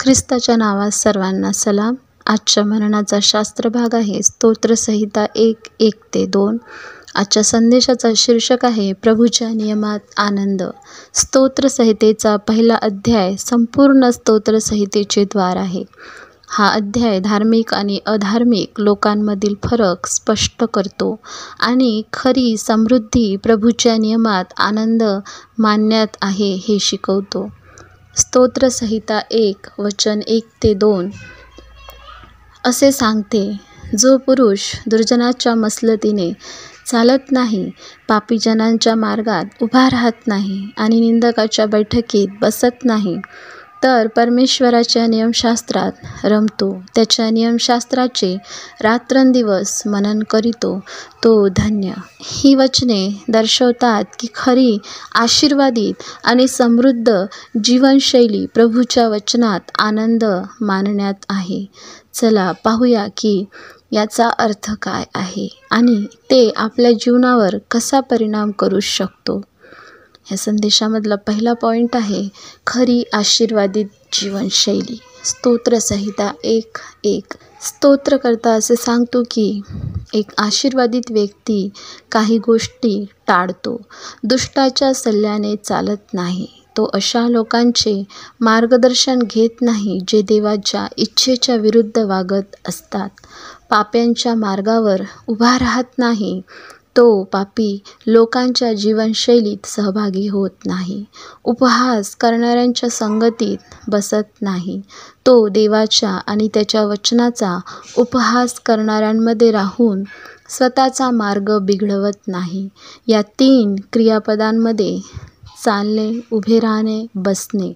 ख्रिस्ताच्या नावात सर्वांना सलाम. आजच्या मननाचा शास्त्र भाग आहे स्तोत्रसंहिता 1:1-2. आजच्या संदेशाचा शीर्षक आहे प्रभूच्या नियमात आनंद. स्तोत्रसंहितेचा पहिला अध्याय संपूर्ण स्तोत्रसंहितेचे द्वार आहे. हा अध्याय धार्मिक आणि अधार्मिक लोकांमधील फरक स्पष्ट करतो आणि खरी समृद्धी प्रभूच्या नियमात आनंद मानण्यात आहे हे शिकवतो. स्तोत्रसंहिता 1:1-2 असे सांगते, जो पुरुष दुर्जनाच्या मसलतीने चालत नाही, पापी जनांच्या मार्गात उभा राहत नाही आणि निंदकाच्या बैठकीत बसत नाही, तर परमेश्वराच्या नियमशास्त्रात रमतो, त्याच्या नियमशास्त्राचे रात्रंदिवस मनन करीतो, तो धन्य. ही वचने दर्शवतात की खरी आशीर्वादित आणि समृद्ध जीवनशैली प्रभूच्या वचनात आनंद मानण्यात आहे. चला पाहूया की याचा अर्थ काय आहे आणि ते आपल्या जीवनावर कसा परिणाम करू शकतो. या संदेशामधला पहिला पॉईंट आहे खरी आशीर्वादित जीवनशैली. स्तोत्रसंहिता 1:1 स्तोत्रकर्ता असे सांगतो की एक आशीर्वादित व्यक्ती काही गोष्टी टाळतो, दुष्टाच्या सल्ल्याने चालत नाही, तो अशा लोकांचे मार्गदर्शन घेत नाही जे देवाच्या इच्छेच्या विरुद्ध वागत असतात, पाप्यांच्या मार्गावर उभा राहत नाही, तो पापी लोकांच्या जीवनशैलीत सहभागी होत नाही, उपहास करणाऱ्यांच्या संगतीत बसत नाही, तो देवाच्या आणि त्याच्या वचनाचा उपहास करणाऱ्यांमध्ये राहून स्वतःचा मार्ग बिघडवत नाही. या 3 क्रियापदांमध्ये चालणे, उभे राहणे, बसणे.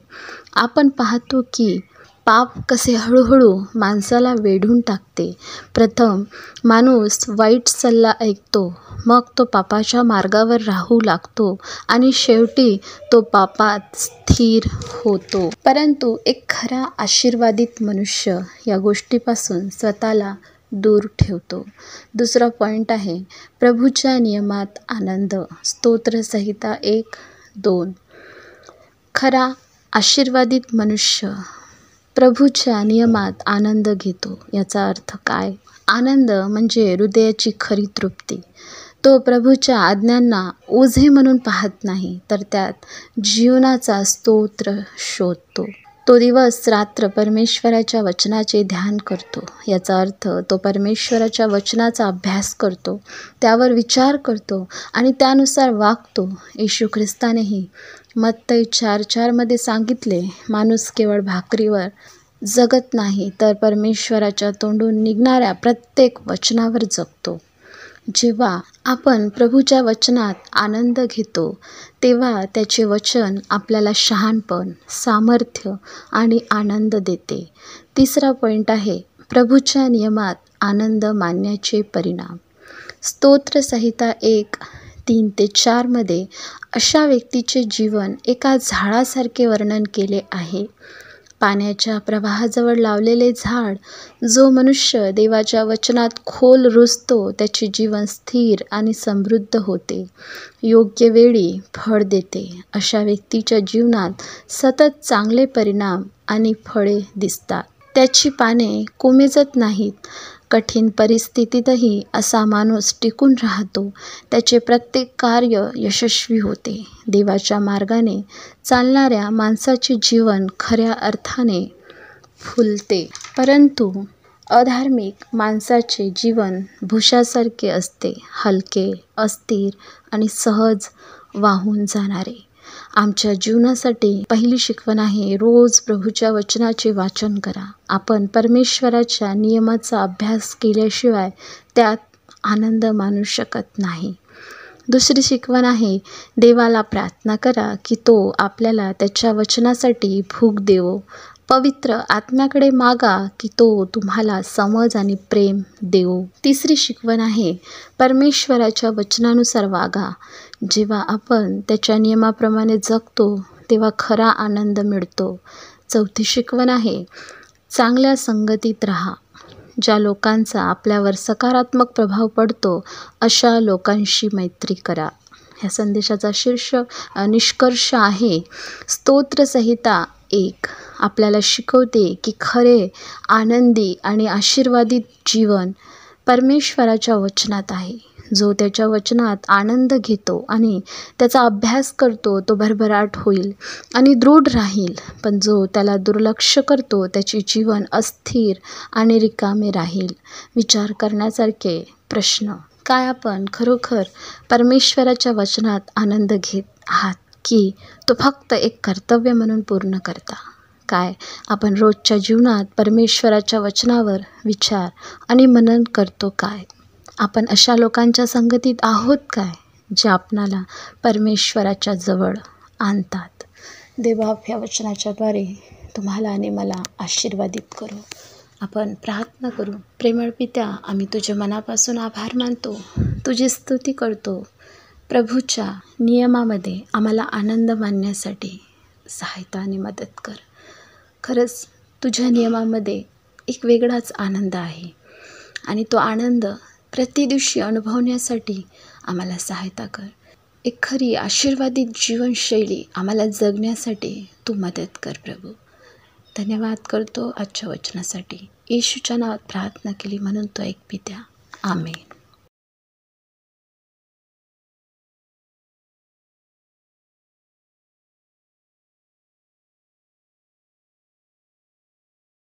आपण पाहतो की पाप कसे हळूहळू माणसाला वेढून टाकते. प्रथम माणूस वाईट सल्ला ऐकतो, मग तो पापाच्या मार्गावर राहू लागतो आणि शेवटी तो पापात स्थिर होतो. परंतु एक खरा आशीर्वादित मनुष्य या गोष्टीपासून स्वतःला दूर ठेवतो. दुसरा पॉईंट आहे प्रभूच्या नियमात आनंद. स्तोत्रसंहिता 1:2 खरा आशीर्वादित मनुष्य प्रभूच्या नियमात आनंद घेतो. याचा अर्थ काय? आनंद म्हणजे हृदयाची खरी तृप्ती. तो प्रभूच्या आज्ञांना ओझे म्हणून पाहत नाही, तर त्यात जीवनाचा स्तोत्र शोधतो. तो दिवस रात्र परमेश्वराच्या वचनाचे ध्यान करतो. याचा अर्थ तो परमेश्वराच्या वचनाचा अभ्यास करतो, त्यावर विचार करतो आणि त्यानुसार वागतो. येशू ख्रिस्तानेही मत्तई 4:4 सांगितले, माणूस केवळ भाकरीवर जगत नाही, तर परमेश्वराच्या तोंडून निघणाऱ्या प्रत्येक वचनावर जगतो. जेव्हा आपण प्रभूच्या वचनात आनंद घेतो, तेव्हा त्याचे वचन आपल्याला शहाणपण, सामर्थ्य आणि आनंद देते. तिसरा पॉईंट आहे प्रभूच्या नियमात आनंद मानण्याचे परिणाम. स्तोत्रसंहिता 1:3-4 अशा व्यक्तीचे जीवन एका झाडासारखे वर्णन केले आहे. पाण्याच्या प्रवाहाजवळ लावलेले झाड. जो मनुष्य देवाच्या वचनात खोल रुजतो, त्याचे जीवन स्थिर आणि समृद्ध होते, योग्य वेळी फळ देते. अशा व्यक्तीच्या जीवनात सतत चांगले परिणाम आणि फळे दिसतात. त्याची पाने कोमेजत नाहीत. कठीण परिस्थितीतही असा माणूस टिकून राहतो. त्याचे प्रत्येक कार्य यशस्वी होते. देवाच्या मार्गाने चालणाऱ्या माणसाचे जीवन खऱ्या अर्थाने फुलते. परंतु अधार्मिक माणसाचे जीवन भुशासारखे असते, हलके, अस्थिर आणि सहज वाहून जाणारे. आमच्या जीवनासाठी पहिली शिकवण आहे रोज प्रभूच्या वचनाचे वाचन करा. आपण परमेश्वराच्या नियमाचा अभ्यास केल्याशिवाय त्यात आनंद मानू शकत नाही. दुसरी शिकवण आहे देवाला प्रार्थना करा की तो आपल्याला त्याच्या वचनासाठी भूक देवो. पवित्र आत्म्याकडे मागा की तो तुम्हाला समज आणि प्रेम देवो. तिसरी शिकवण आहे परमेश्वराच्या वचनानुसार वागा. जेव्हा आपण त्याच्या नियमाप्रमाणे जगतो, तेव्हा खरा आनंद मिळतो. चौथी शिकवण आहे चांगल्या संगतीत राहा. ज्या लोकांचा आपल्यावर सकारात्मक प्रभाव पडतो, अशा लोकांशी मैत्री करा. ह्या संदेशाचा निष्कर्ष आहे स्तोत्रसंहिता 1 आपल्याला शिकवते की खरे आनंदी आणि आशीर्वादित जीवन परमेश्वराच्या वचनात आहे. जो त्याच्या वचनात आनंद घेतो आणि त्याचा अभ्यास करतो तो भरभराट होईल आणि दृढ राहील. पण जो त्याला दुर्लक्ष करतो त्याचे जीवन अस्थिर आणि रिकामे राहील. विचार करण्यासारखे प्रश्न. काय आपण खरोखर परमेश्वराच्या वचनात आनंद घेत आहात की तो फक्त एक कर्तव्य म्हणून पूर्ण करता? काय आपण रोजच्या जीवनात परमेश्वराच्या वचनावर विचार आणि मनन करतो काय? आपण अशा लोकांच्या संगतीत आहोत काय जे आपणाला परमेश्वराच्या जवळ आणतात? देवा, या वचनाच्याद्वारे तुम्हाला आणि मला आशीर्वादित करू. आपण प्रार्थना करू. प्रेमळ पित्या, आम्ही तुझ्या मनापासून आभार मानतो, तुझी स्तुती करतो. प्रभूच्या नियमामध्ये आम्हाला आनंद मानण्यासाठी सहायता आणि मदत कर. खरंच तुझ्या नियमामध्ये एक वेगळाच आनंद आहे आणि तो आनंद प्रतिदिवशी अनुभवण्यासाठी आम्हाला सहायता कर. एक खरी आशीर्वादित जीवनशैली आम्हाला जगण्यासाठी तू मदत कर प्रभू. धन्यवाद करतो आजच्या वचनासाठी. येशूच्या नावात प्रार्थना केली म्हणून तो ऐक पित्या. आमेन.